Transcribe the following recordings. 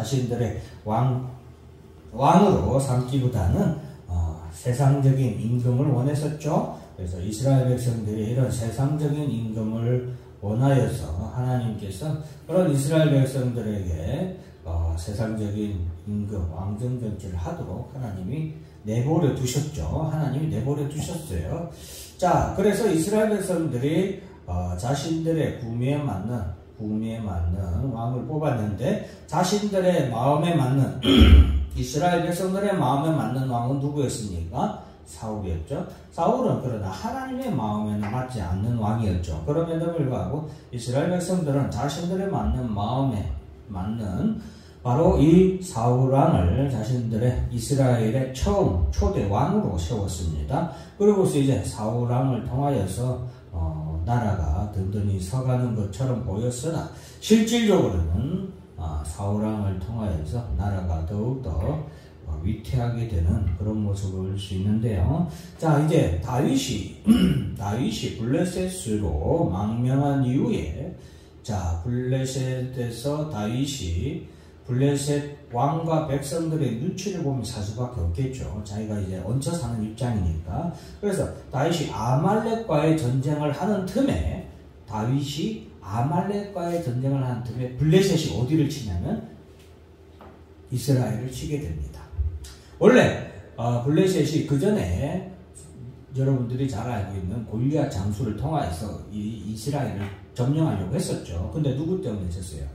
자신들의 왕으로 삼기보다는 세상적인 임금을 원했었죠. 그래서 이스라엘 백성들이 이런 세상적인 임금을 원하여서 하나님께서 그런 이스라엘 백성들에게 세상적인 임금, 왕정 정치를 하도록 하나님이 내버려 두셨죠. 하나님이 내버려 두셨어요. 자, 그래서 이스라엘 백성들이 자신들의 구미에 맞는 왕을 뽑았는데, 자신들의 마음에 맞는 이스라엘 백성들의 마음에 맞는 왕은 누구였습니까? 사울이었죠. 사울은 그러나 하나님의 마음에는 맞지 않는 왕이었죠. 그럼에도 불구하고 이스라엘 백성들은 자신들의 마음에 맞는 바로 이 사울 왕을 자신들의 이스라엘의 처음 초대 왕으로 세웠습니다. 그리고서 이제 사울 왕을 통하여서 나라가 든든히 서가는 것처럼 보였으나 실질적으로는 사울 왕을 통하여서 나라가 더욱더 위태하게 되는 그런 모습을 볼 수 있는데요. 자, 이제 다윗이 블레셋으로 망명한 이후에, 자, 블레셋에서 다윗이 블레셋 왕과 백성들의 눈치를 보면 살 수밖에 없겠죠. 자기가 이제 얹혀 사는 입장이니까. 그래서 다윗이 아말렉과의 전쟁을 하는 틈에 블레셋이 어디를 치냐면 이스라엘을 치게 됩니다. 원래 블레셋이 그 전에 여러분들이 잘 알고 있는 골리앗 장수를 통해서 이스라엘을 점령하려고 했었죠. 근데 누구 때문에 졌어요?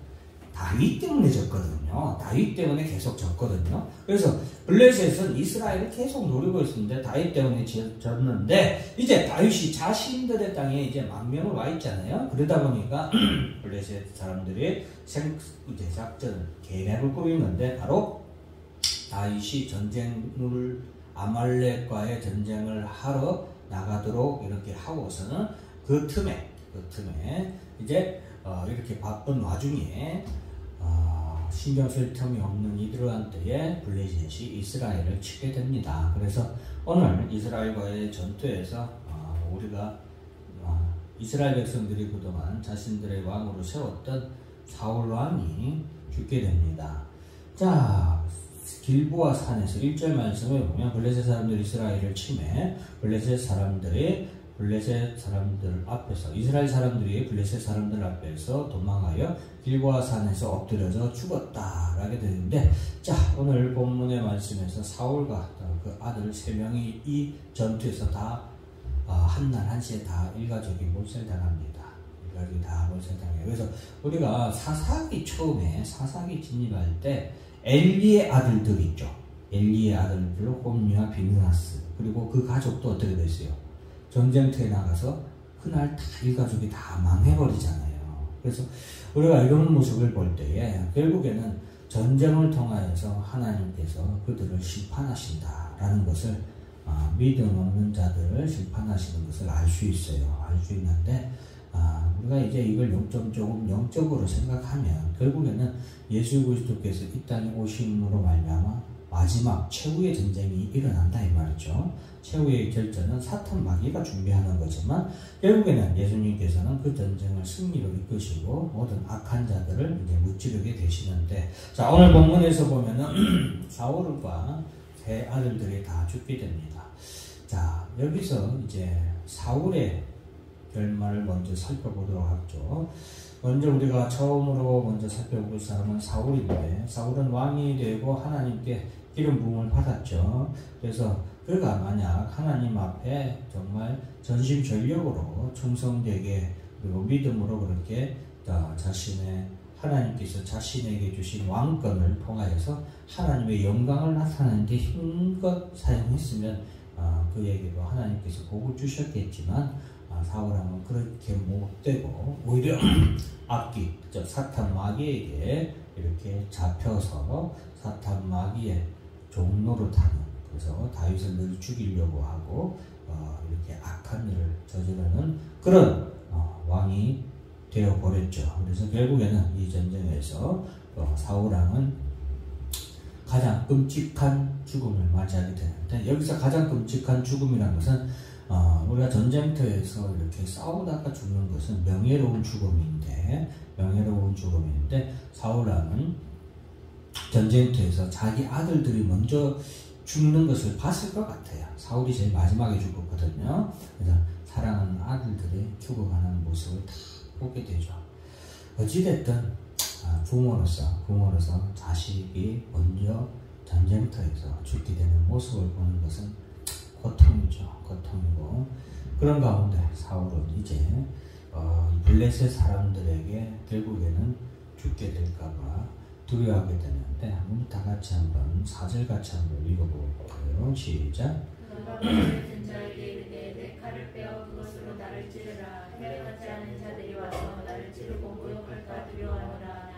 다윗 때문에 졌거든요. 다윗 때문에 계속 졌거든요. 그래서 블레셋은 이스라엘을 계속 노리고 있었는데 다윗 때문에 졌는데, 이제 다윗이 자신들의 땅에 이제 망명을 와 있잖아요. 그러다 보니까 블레셋 사람들이 생대작전 계략을 꾸미는데, 바로 다윗이 아말렉과의 전쟁을 하러 나가도록 이렇게 하고서는 그 틈에 이제 이렇게 바쁜 와중에 신경 쓸 틈이 없는 이들한테 블레셋이 이스라엘을 치게 됩니다. 그래서 오늘 이스라엘과의 전투에서 우리가 이스라엘 백성들이 그동안 자신들의 왕으로 세웠던 사울 왕이 죽게 됩니다. 자, 길보아 산에서 1절 말씀을 보면 블레셋 사람들이 이스라엘을 치매 블레셋 사람들 앞에서, 이스라엘 사람들이 블레셋 사람들 앞에서 도망하여 길보아 산에서 엎드려져 죽었다라게 되는데, 자, 오늘 본문의 말씀에서 사울과 그 아들 3명이 이 전투에서 다 한날 한시에 다 일가족이 몰살당합니다. 일가족이 다 몰살당해요. 그래서 우리가 사사기 진입할 때 엘리의 아들들 있죠. 엘리의 아들들 홈리와 비느하스, 그리고 그 가족도 어떻게 됐어요? 전쟁터에 나가서 그날 다 일가족이 다 망해버리잖아요. 그래서 우리가 이런 모습을 볼 때에 결국에는 전쟁을 통하여서 하나님께서 그들을 심판하신다라는 것을, 믿음 없는 자들을 심판하시는 것을 알 수 있어요. 알 수 있는데, 우리가 이제 이걸 조금 영적으로 생각하면 결국에는 예수 그리스도께서 이 땅에 오심으로 말미암아 마지막 최후의 전쟁이 일어난다 이 말이죠. 최후의 결전은 사탄 마귀가 준비하는 거지만 결국에는 예수님께서는 그 전쟁을 승리로 이끄시고 모든 악한 자들을 이제 무찌르게 되시는데, 자, 오늘 본문에서 보면은 사울과 세 아들들이 다 죽게 됩니다. 자, 여기서 이제 사울의 결말을 먼저 살펴보도록 하죠. 먼저 우리가 처음으로 살펴볼 사람은 사울인데, 사울은 왕이 되고 하나님께 기름 부음을 받았죠. 그래서 그가 만약 하나님 앞에 정말 전심전력으로 충성되게 그리고 믿음으로 그렇게 하나님께서 자신에게 주신 왕권을 통하여서 하나님의 영광을 나타내는데 힘껏 사용했으면 그에게도 하나님께서 복을 주셨겠지만, 사울왕은 그렇게 못되고 오히려 사탄 마귀에게 이렇게 잡혀서 사탄 마귀의 종로로 타는, 그래서 다윗을 늘 죽이려고 하고 이렇게 악한 일을 저지르는 그런 왕이 되어버렸죠. 그래서 결국에는 이 전쟁에서 사울왕은 가장 끔찍한 죽음을 맞이하게 되는데, 여기서 가장 끔찍한 죽음이라는 것은 우리가 전쟁터에서 이렇게 싸우다가 죽는 것은 명예로운 죽음인데 사울왕은 전쟁터에서 자기 아들들이 먼저 죽는 것을 봤을 것 같아요. 사울이 제일 마지막에 죽었거든요. 그래서 사랑하는 아들들이 죽어가는 모습을 다 보게 되죠. 어찌됐든 부모로서 자식이 먼저 전쟁터에서 죽게 되는 모습을 보는 것은 고통이죠. 고통이고, 그런 가운데 사울은 이제 블레셋 사람들에게 결국에는 죽게 될까봐 두려워하게 되는데, 한번 다 같이 한번 4절 같이 한번 읽어볼까요? 시작. 든 자에게 이르되 내 칼을 빼어 그것으로 나를 찌르라. 해같지 않은 자들이 와서 나를 찌르고 모욕할까 두려워하노라.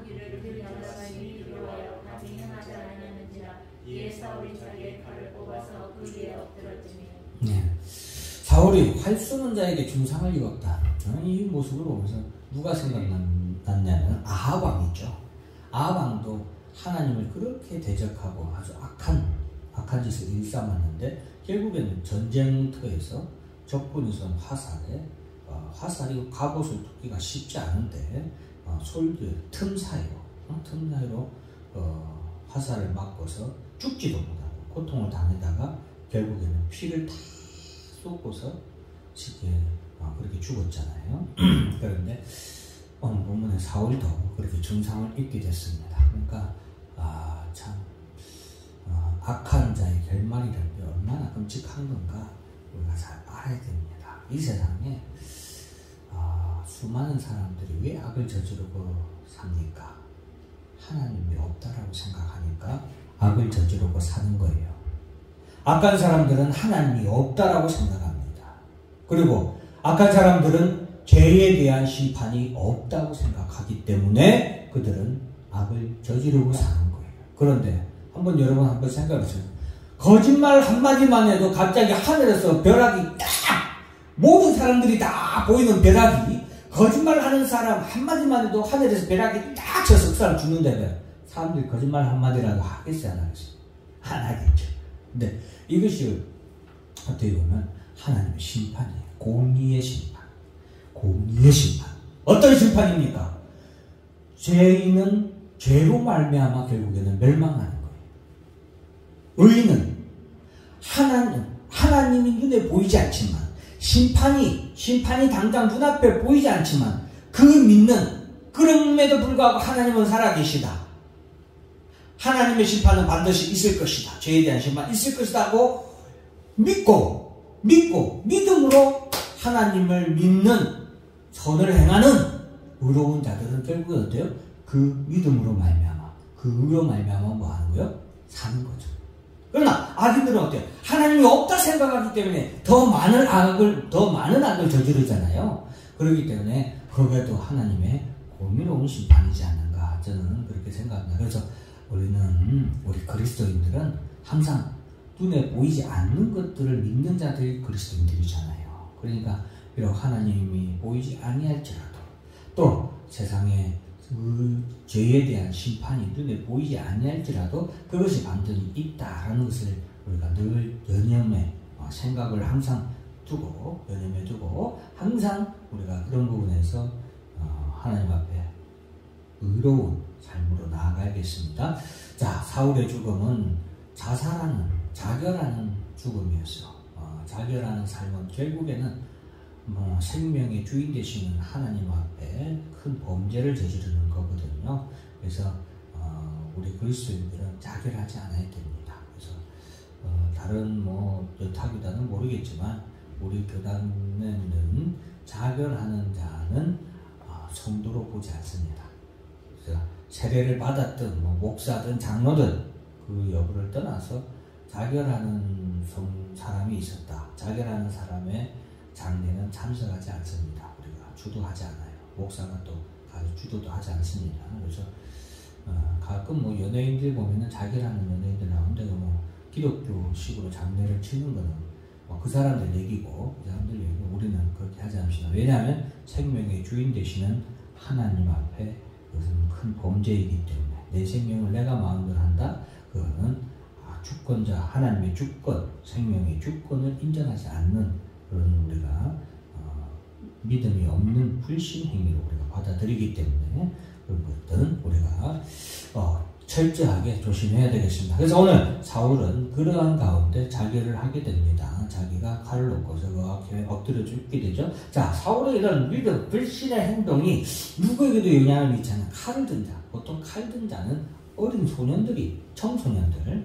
이를 들여다가 이미 두려워하여 감히 행하지 않았는지라. 이에 사울이 자기의 칼을 뽑아서 그 위에 엎드렸으니. 네. 사울이 활 쏘는 자에게 중상을 입었다. 이 모습을 보면서 누가 생각났냐면 아합 왕이죠. 아합 왕도 하나님을 그렇게 대적하고 아주 악한 짓을 일삼았는데, 결국에는 전쟁터에서 적군이 쏜 화살이 갑옷을 뚫기가 쉽지 않은데 솔드의 틈 사이로 화살을 맞고서 죽지도 못하고 고통을 당하다가 결국에는 피를 다 쏟고서 쉽게 그렇게 죽었잖아요. 그런데 오늘 본문에 사울도 그렇게 중상을 입게 됐습니다. 그러니까 참 악한 자의 결말이라는 게 얼마나 끔찍한 건가 우리가 잘 알아야 됩니다. 이 세상에 수많은 사람들이 왜 악을 저지르고 삽니까? 하나님이 없다라고 생각하니까 악을 저지르고 사는 거예요. 악한 사람들은 하나님이 없다라고 생각합니다. 그리고 악한 사람들은 죄에 대한 심판이 없다고 생각하기 때문에 그들은 악을 저지르고 사는 거예요. 그런데 여러분 한번 생각해보세요. 거짓말 한마디만 해도 갑자기 하늘에서 벼락이 딱, 모든 사람들이 다 보이는 벼락이, 거짓말하는 사람 한마디만 해도 하늘에서 벼락이 딱 쳐서 그 사람 죽는다면 사람들이 거짓말 한마디라도 하겠어요, 안 하겠어요? 안 하겠죠. 근데 이것이 어떻게 보면 하나님의 심판이에요. 공의의 심판. 어떤 심판입니까? 죄인은 죄로 말미암아 결국에는 멸망하는 거예요. 의인은 하나님이 눈에 보이지 않지만, 심판이 당장 눈앞에 보이지 않지만 그럼에도 불구하고 하나님은 살아계시다. 하나님의 심판은 반드시 있을 것이다. 죄에 대한 심판 있을 것이다고 믿음으로 하나님을 믿는, 선을 행하는 의로운 자들은 결국은 어때요? 그 믿음으로 말미암아, 그 의로 말미암아 뭐 하는 거예요? 사는 거죠. 그러나 악인들은 어때요? 하나님이 없다 생각하기 때문에 더 많은 악을 저지르잖아요. 그렇기 때문에 그게도 하나님의 공의로운 심판이지 않는가, 저는 그렇게 생각합니다. 그래서 우리 그리스도인들은 항상 눈에 보이지 않는 것들을 믿는 자들이 그리스도인들이잖아요. 그러니까 비록 하나님이 보이지 아니할지라도, 또 세상에 그 죄에 대한 심판이 눈에 보이지 아니할지라도 그것이 반드시 있다라는 것을 우리가 늘 생각을 항상 연념해 두고 항상 우리가 그런 부분에서 하나님 앞에 의로운 삶으로 나아가야겠습니다. 자, 사울의 죽음은 자결하는 죽음이었어. 자결하는 삶은 결국에는 생명의 주인 되시는 하나님 앞에 큰 범죄를 저지르는 거거든요. 그래서 우리 그리스도인들은 자결하지 않아야 됩니다. 그래서 다른 여타교단은 모르겠지만 우리 교단에는 자결하는 자는 성도로 보지 않습니다. 그래서 세례를 받았든 목사든 장로든 그 여부를 떠나서 자결하는 사람이 있었다. 자결하는 사람의 장례는 참석하지 않습니다. 우리가 주도하지 않아요. 목사가 또 가서 주도도 하지 않습니다. 그래서 가끔 연예인들 보면은 자결하는 연예인들 나오는데 기독교식으로 장례를 치는 거는 그 사람들 얘기고 우리는 그렇게 하지 않습니다. 왜냐하면 생명의 주인 되시는 하나님 앞에 그것은 큰 범죄이기 때문에 내 생명을 내가 마음대로 한다. 그거는 주권자 하나님의 주권, 생명의 주권을 인정하지 않는 그런 우리가 믿음이 없는 불신 행위로 우리가 받아들이기 때문에 그런 것들은 우리가 철저하게 조심해야 되겠습니다. 그래서 오늘 사울은 그러한 가운데 자결을 하게 됩니다. 자기가 칼을 놓고서 그 앞에 엎드려 죽게 되죠. 자, 사울의 이런 믿음, 불신의 행동이 누구에게도 영향을 미치는 칼을 든 자. 보통 칼 든 자는 어린 소년들이, 청소년들이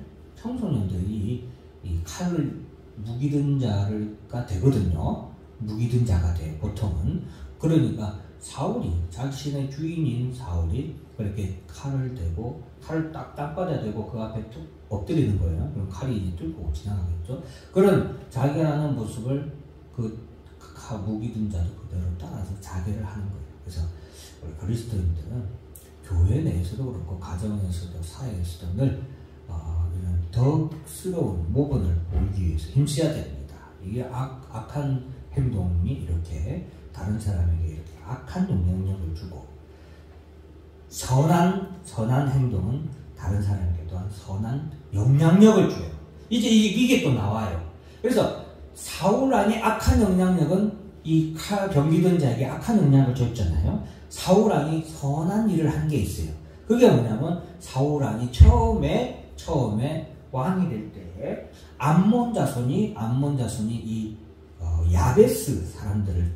이 칼을 무기든 자가 되거든요. 무기든 자가 돼요, 보통은. 그러니까 사울이, 자신의 주인인 사울이 그렇게 칼을 대고, 칼을 딱 땅바닥에 대고 그 앞에 툭 엎드리는 거예요. 그럼 칼이 이제 뚫고 지나가겠죠. 그런 자결하는 모습을 그 무기든 자도 그대로 따라서 자결을 하는 거예요. 그래서 우리 그리스도인들은 교회 내에서도 그렇고, 가정에서도, 사회에서도 늘 이런 덕스러운 모범을 보이기 위해서 힘써야 됩니다. 이게 악한 행동이 이렇게 다른 사람에게 이렇게 악한 영향력을 주고, 선한 행동은 다른 사람에게 또한 선한 영향력을 줘요. 이제 이게 또 나와요. 그래서 사울 안에 악한 영향력은 이 병기던 자에게 악한 영향을 줬잖아요. 사울 안이 선한 일을 한 게 있어요. 그게 뭐냐면, 사울 안이 처음에 왕이 될 때 암몬 자손이 이 야베스 사람들을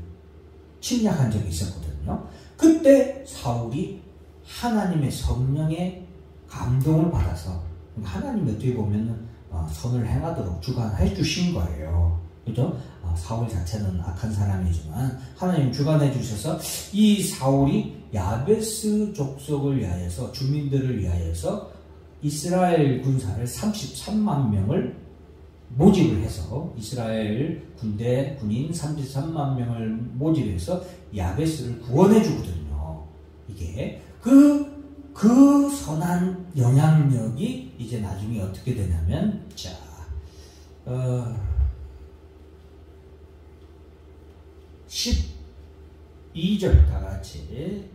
침략한 적이 있었거든요. 그때 사울이 하나님의 성령의 감동을 받아서, 하나님이 어떻게 보면은 선을 행하도록 주관해 주신 거예요. 그죠? 사울 자체는 악한 사람이지만 하나님 주관해 주셔서 이 사울이 야베스 족속을 위하여서, 주민들을 위하여서 이스라엘 군사를 33만 명을 모집을 해서, 이스라엘 군인 33만 명을 모집해서 야베스를 구원해 주거든요. 이게 그 선한 영향력이 이제 나중에 어떻게 되냐면, 자, 12절 다 같이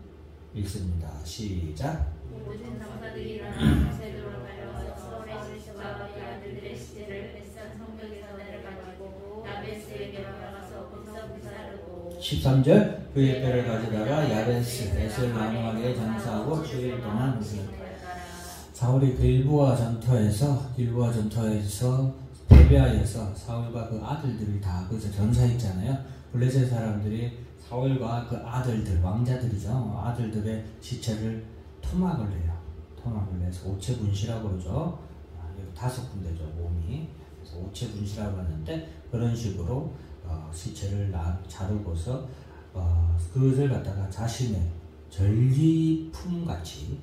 읽습니다. 시작. 모든 남자들이 일어나 세도로 달려와서 서울의 시체와 그 아들들의 시체를 뱃산 성벽에서 내려가지고 야베스에게 돌아가서 거기서 불사르고. 13절. 그의 뼈를 가져다가 야베스에서 나무하게 장사하고 주일 동안 묵었다. 사울이 길보아 전투에서 패배하여서 사울과 그 아들들이 다 거기서 전사했잖아요. 블레셋 사람들이 사울과 그 아들들, 왕자들이죠. 아들들의 시체를 토막을 내요. 토막을 내서 오체분시라고 그러죠. 5군데죠, 몸이. 그래서 오체분시라고 하는데, 그런 식으로 시체를 자르고서 그것을 갖다가 자신의 전리품같이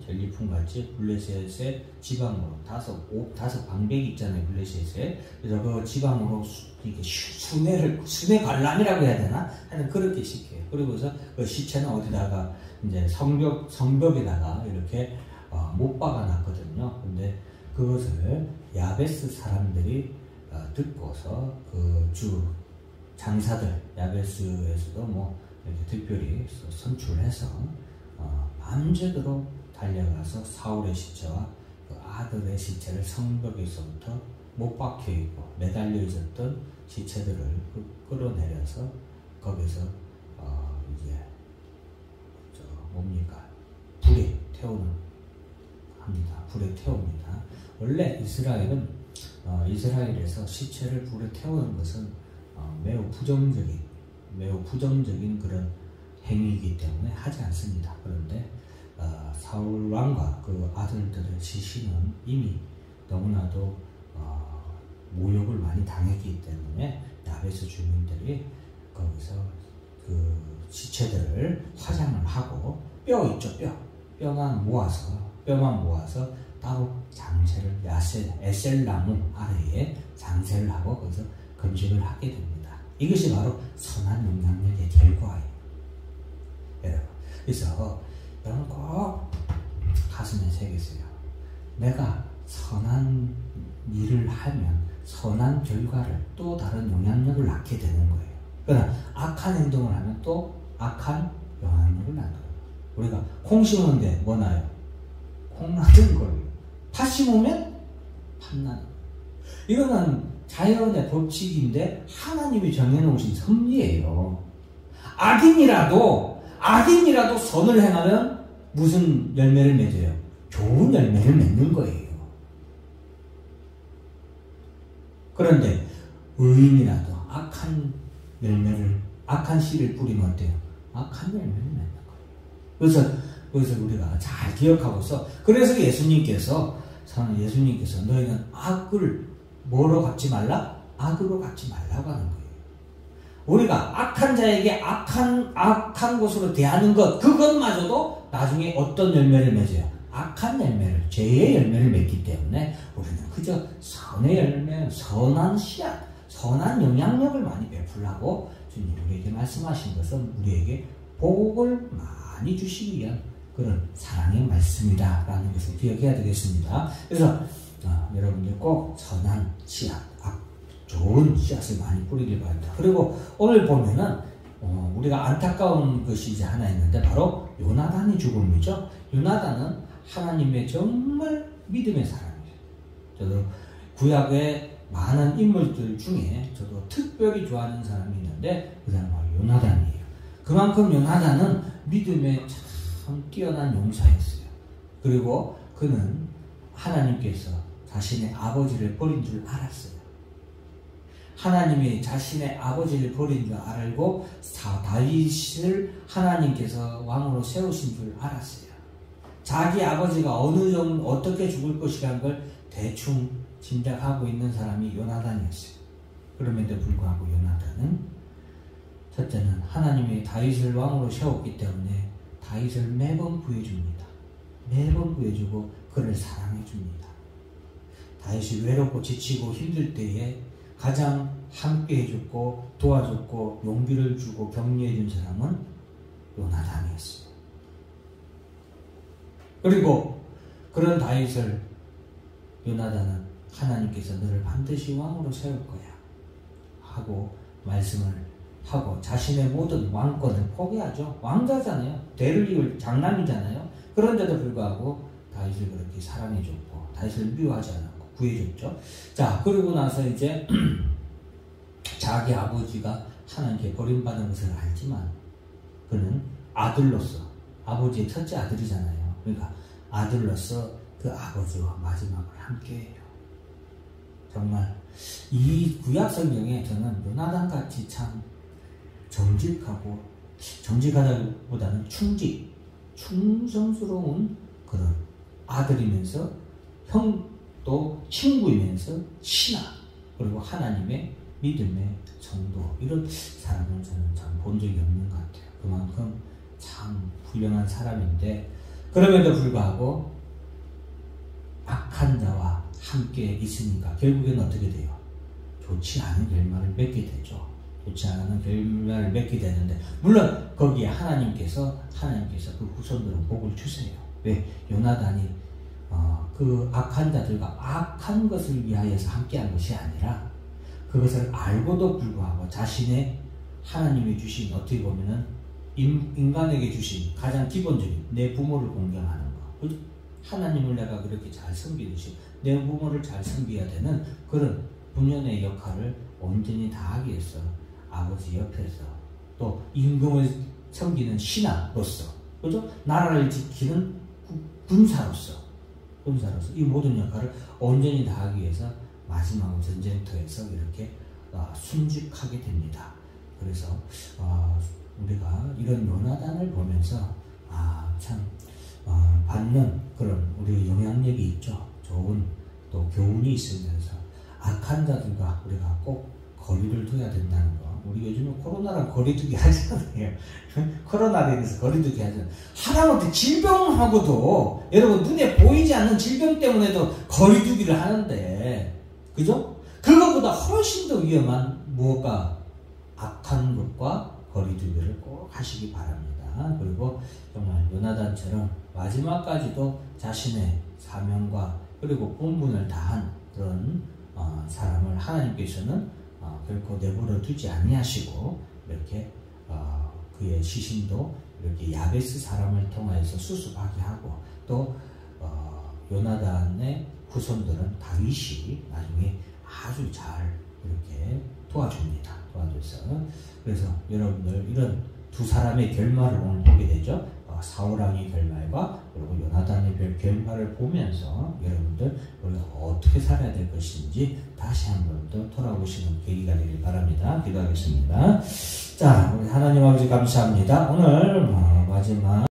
블레셋의 지방으로, 다섯 방백이 있잖아요, 블레셋에. 그래서 그 지방으로 이렇게 순회 관람이라고 해야 되나? 하여튼 그렇게 시켜요. 그리고서 그 시체는 어디다가 이제 성벽에다가 이렇게 못 박아놨거든요. 근데 그것을 야베스 사람들이 듣고서 그 주 장사들, 야베스에서도 뭐 이렇게 특별히 선출해서 밤새도록 달려가서 사울의 시체와 그 아들의 시체를 성벽에서부터 못 박혀 있고 매달려 있었던 시체들을 끌어내려서 거기서 이제 불에 태웁니다. 원래 이스라엘에서 시체를 불에 태우는 것은 매우 부정적인 그런 행위이기 때문에 하지 않습니다. 그런데 사울 왕과 그 아들들의 시신은 이미 너무나도 모욕을 많이 당했기 때문에 야베스 주민들이 거기서 그 시체들을 화장을 하고, 뼈 있죠, 뼈만 모아서 따로 장세를, 에셀나무 아래에 장세를 하고 거기서 금식을 하게 됩니다. 이것이 바로 선한 영향력의 결과예요, 여러분. 그래서 여러분 꼭 가슴에 새기세요. 내가 선한 일을 하면 선한 결과를, 또 다른 영향력을 낳게 되는 거예요. 그러나 악한 행동을 하면 또 악한 영향력을 낳는 거예요. 우리가 콩 심었는데 뭐 나요? 콩 나는 거예요. 팥 심으면 팥 나는 거예요. 이거는 자연의 법칙인데 하나님이 정해놓으신 섭리예요. 악인이라도 선을 행하면 무슨 열매를 맺어요? 좋은 열매를 맺는 거예요. 그런데 의인이라도 악한 씨를 뿌리면 어때요? 악한 열매를 맺는 거예요. 그래서 우리가 잘 기억하고서, 그래서 예수님께서 너희는 악을 뭐로 갚지 말라? 악으로 갚지 말라고 하는 거예요. 우리가 악한 자에게 악한 것으로 대하는 것, 그것마저도 나중에 어떤 열매를 맺어요? 악한 열매를, 죄의 열매를 맺기 때문에 우리는 그저 선의 열매, 선한 씨앗, 선한 영향력을 많이 베풀라고 주님 우리에게 말씀하신 것은 우리에게 복을 많이 주시기 위한 그런 사랑의 말씀이다 라는 것을 기억해야 되겠습니다. 그래서 여러분들 꼭 선한 씨앗, 좋은 씨앗을 많이 뿌리길 바랍니다. 그리고 오늘 보면은 우리가 안타까운 것이 이제 하나 있는데, 바로 요나단의 죽음이죠. 요나단은 하나님의 정말 믿음의 사람이에요. 저도 구약의 많은 인물들 중에 저도 특별히 좋아하는 사람이 있는데, 그 사람은 바로 요나단이에요. 그만큼 요나단은 믿음에 참 뛰어난 용사였어요. 그리고 그는 하나님께서 자신의 아버지를 버린 줄 알았어요. 하나님이 자신의 아버지를 버린 줄 알고 다윗을 하나님께서 왕으로 세우신 줄 알았어요. 자기 아버지가 어느 정도 어떻게 죽을 것이라는 걸 대충 짐작하고 있는 사람이 요나단이었어요. 그럼에도 불구하고 요나단은, 첫째는 하나님이 다윗을 왕으로 세웠기 때문에 다윗을 매번 구해줍니다. 매번 구해주고 그를 사랑해줍니다. 다윗이 외롭고 지치고 힘들 때에 가장 함께 해줬고 도와줬고 용기를 주고 격려해준 사람은 요나단이었어요. 그리고 그런 다윗을 요나단은 하나님께서 너를 반드시 왕으로 세울 거야 하고 말씀을 하고 자신의 모든 왕권을 포기하죠. 왕자잖아요. 대를 이을 장남이잖아요. 그런데도 불구하고 다윗을 그렇게 사랑해줬고 다윗을 미워하지 않았고 구해줬죠. 자, 그러고 나서 이제 자기 아버지가 하나님께 버림받은 것을 알지만 그는 아들로서, 아버지의 첫째 아들이잖아요. 그러니까 아들로서 그 아버지와 마지막을 함께해요. 정말 이 구약 성경에 저는 요나단같이 참 정직하다기보다는 충성스러운 그런 아들이면서 형도 친구이면서 신하, 그리고 하나님의 믿음의 성도, 이런 사람은 저는 참 본 적이 없는 것 같아요. 그만큼 참 훌륭한 사람인데, 그럼에도 불구하고 악한 자와 함께 있으니까 결국에는 어떻게 돼요? 좋지 않은 결말을 맺게 되죠. 좋지 않은 결말을 맺게 되는데, 물론 거기에 하나님께서 그 후손들은 복을 주세요. 왜? 요나단이 그 악한 자들과 악한 것을 위하여서 함께한 것이 아니라 그것을 알고도 불구하고 자신의 하나님이 주신, 어떻게 보면은 인간에게 주신 가장 기본적인 내 부모를 공경하는 거, 하나님을 내가 그렇게 잘 섬기듯이 내 부모를 잘 섬겨야 되는 그런 분연의 역할을 온전히 다하기 위해서 아버지 옆에서, 또 임금을 섬기는 신하로서, 그죠? 나라를 지키는 군사로서 이 모든 역할을 온전히 다하기 위해서 마지막 전쟁터에서 이렇게 순직하게 됩니다. 그래서 우리가 이런 요나단을 보면서 참 받는 그런 우리 영향력이 있죠. 좋은 또 교훈이 있으면서 악한 자들과 우리가 꼭 거리를 둬야 된다는 거. 우리 요즘에 코로나랑 거리두기 하잖아요. 코로나에 대해서 거리두기 하잖아요. 하다못해 질병하고도, 여러분 눈에 보이지 않는 질병 때문에도 거리두기를 하는데, 그죠? 그것보다 훨씬 더 위험한 무엇과 악한 것과 거리두기를 꼭 하시기 바랍니다. 그리고 정말 요나단처럼 마지막까지도 자신의 사명과 그리고 본분을 다한 그런 사람을 하나님께서는 결코 내버려 두지 아니하시고, 이렇게 그의 시신도 이렇게 야베스 사람을 통하여서 수습하게 하고, 또 요나단의 후손들은 다윗이 나중에 아주 잘 이렇게 도와줍니다. 도와줘서. 그래서 여러분들 이런 두 사람의 결말을 오늘 보게 되죠. 사울왕의 결말과 그리고 요나단의 결말을 보면서 여러분들 우리가 어떻게 살아야 될 것인지 다시 한 번 더 돌아보시는 계기가 되길 바랍니다. 기도하겠습니다. 자, 우리 하나님 아버지 감사합니다. 오늘 마지막